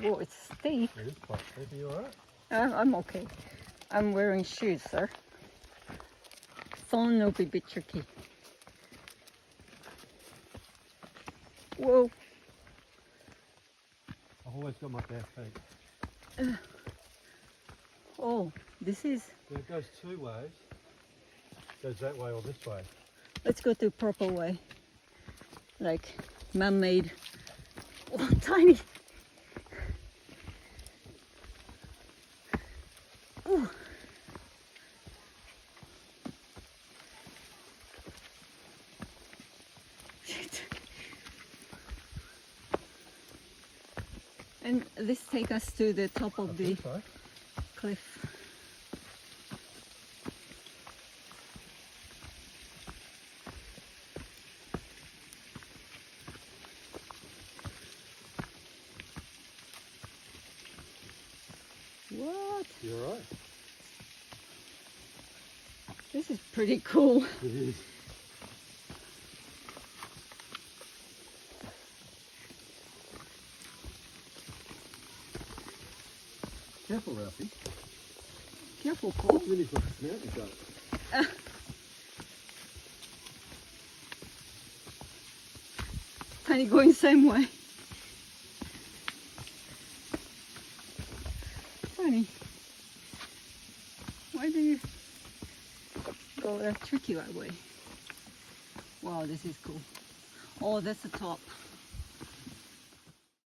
Whoa, it's steep. It is quite steep. Are you alright? I'm okay. I'm wearing shoes, sir. Phone will be a bit tricky. Whoa. I've always got my bare feet. Oh, this is... So it goes two ways. It goes that way or this way. Let's go the proper way. Like man-made. Oh, tiny. Ooh. Shit. And this takes us to the top of the cliff. What? You alright? This is pretty cool. It is. Careful, Ralphie. Careful, Paul. It's really got a mountain goat. Tiny going same way. Funny. Why do you go that tricky that way? Wow, this is cool. Oh, that's the top.